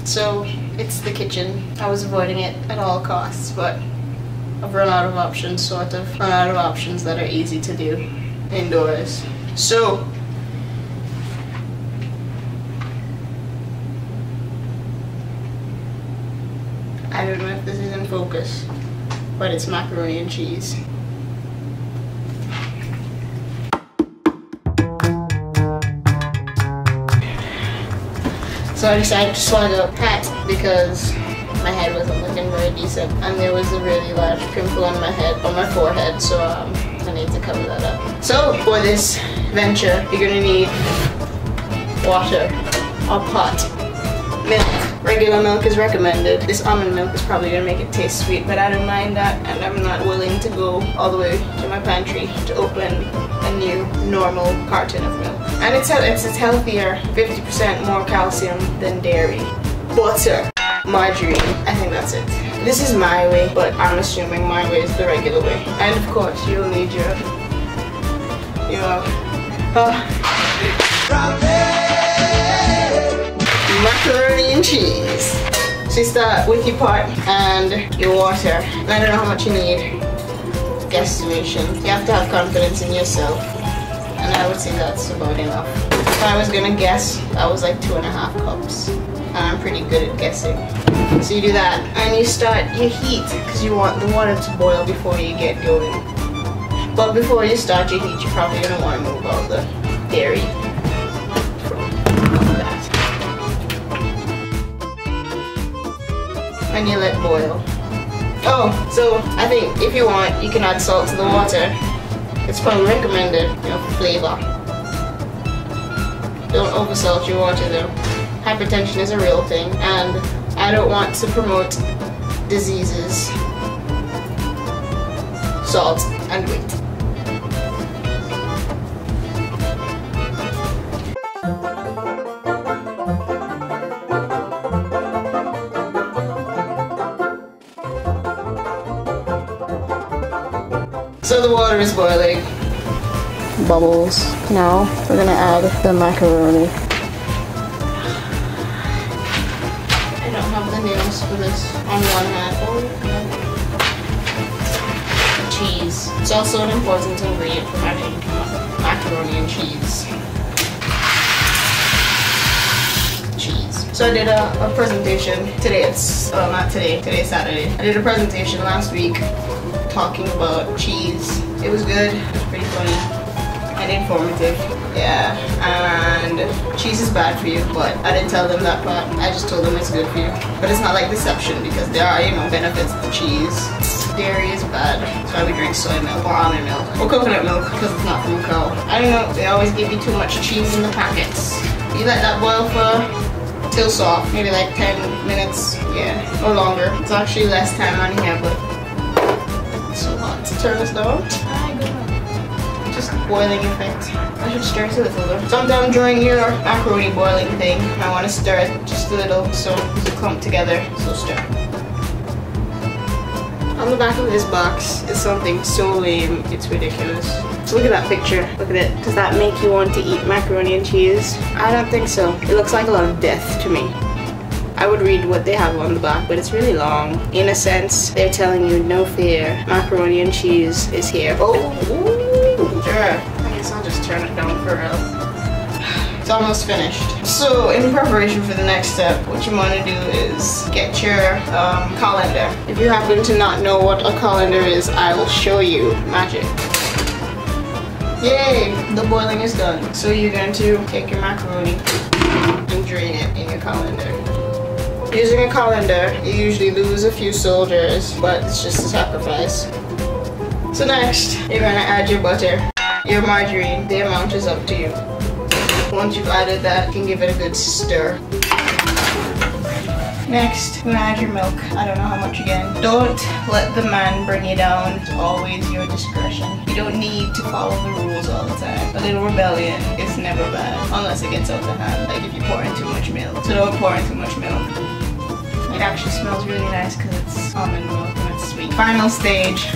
So it's the kitchen. I was avoiding it at all costs, but I've run out of options, sort of. Run out of options that are easy to do indoors. So I don't know if this is in focus, but it's macaroni and cheese. So I decided to swag a hat because my head wasn't looking very decent, and there was a really large pimple on my head, on my forehead, so I need to cover that up. So for this venture, you're gonna need water, a pot, milk. Regular milk is recommended. This almond milk is probably gonna make it taste sweet, but I don't mind that, and I'm not willing to go all the way to my pantry to open a new normal carton of milk. And it's healthier, 50% more calcium than dairy. Butter, margarine, I think that's it. This is my way, but I'm assuming my way is the regular way. And of course, you'll need your macaroni and cheese. So you start with your pot and your water. And I don't know how much you need. Guesstimation. You have to have confidence in yourself. And I would say that's about enough. If I was gonna guess, that was like 2.5 cups. And I'm pretty good at guessing. So you do that, and you start your heat, because you want the water to boil before you get going. But before you start your heat, you're probably gonna want to move all the dairy from that. And you let boil. Oh, so I think if you want, you can add salt to the water. It's probably recommended, for flavor. Don't oversalt your water though. Hypertension is a real thing, and I don't want to promote diseases, salt, and weight. So the water is boiling. Bubbles. Now we're gonna add the macaroni. I don't have the nails for this on one hand. Cheese. It's also an important ingredient for making macaroni and cheese. Cheese. So I did a presentation today. Well, not today. Today's Saturday. I did a presentation last week talking about cheese. It was good. It was pretty funny and informative. Yeah, and cheese is bad for you, but I didn't tell them that part. I just told them it's good for you. But it's not like deception, because there are, benefits to cheese. Dairy is bad, so I would drink soy milk or almond milk or coconut milk, because it's not from a cow. I don't know, they always give you too much cheese in the packets. You let that boil for till soft, maybe like 10 minutes, yeah, or longer. It's actually less time on here, but it's so hot. Turn this down. Just boiling effect. I should stir it a little. Sometime during your macaroni boiling thing, I want to stir it just a little so it clump together. So stir. On the back of this box is something so lame, it's ridiculous. So look at that picture. Look at it. Does that make you want to eat macaroni and cheese? I don't think so. It looks like a lot of death to me. I would read what they have on the back, but it's really long. In a sense, they're telling you, no fear, macaroni and cheese is here. Oh, ooh, sure. I guess I'll just turn it down for real. It's almost finished. So, in preparation for the next step, what you want to do is get your colander. If you happen to not know what a colander is, I will show you. Magic. Yay! The boiling is done. So you're going to take your macaroni and drain it in your colander. Using a colander, you usually lose a few soldiers, but it's just a sacrifice. So next, you're gonna add your butter, your margarine. The amount is up to you. Once you've added that, you can give it a good stir. Next, you're gonna add your milk. I don't know how much again. Don't let the man bring you down. It's always your discretion. You don't need to follow the rules all the time. A little rebellion is never bad, unless it gets out of hand, like if you pour in too much milk. So don't pour in too much milk. It actually smells really nice because it's almond milk and it's sweet. Final stage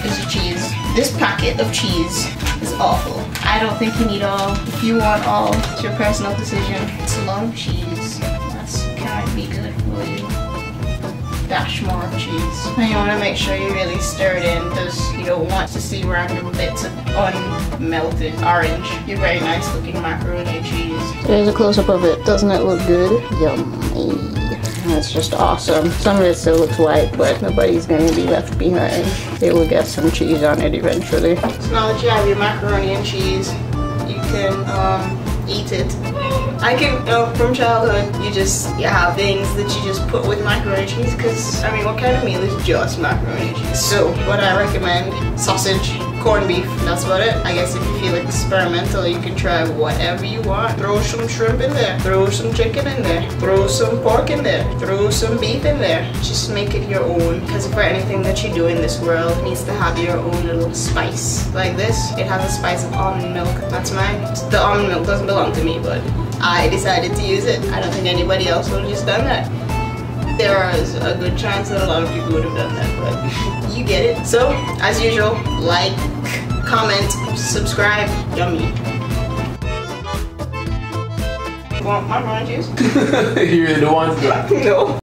is your cheese. This packet of cheese is awful. I don't think you need all. If you want all, it's your personal decision. It's a lot of cheese. That's can't be good for you. Dash more cheese. And you want to make sure you really stir it in because you don't want to see random bits of unmelted orange. Your very nice looking macaroni and cheese. There's a close-up of it. Doesn't it look good? Yummy. That's just awesome. Some of it still looks white, but nobody's going to be left behind. They will get some cheese on it eventually. So now that you have your macaroni and cheese, you can eat it. I can, from childhood, you have things that you just put with macaroni and cheese because, I mean, what kind of meal is just macaroni and cheese? So, what I recommend, sausage, corned beef, that's about it. I guess if you feel experimental, you can try whatever you want. Throw some shrimp in there, throw some chicken in there, throw some pork in there, throw some beef in there. Just make it your own, because for anything that you do in this world, it needs to have your own little spice. Like this, it has a spice of almond milk. That's mine. The almond milk doesn't belong to me, but I decided to use it. I don't think anybody else would have just done that. There is a good chance that a lot of people would have done that, but you get it. So, as usual, like, comment, subscribe. Yummy. You want my orange juice? You're the one black. No.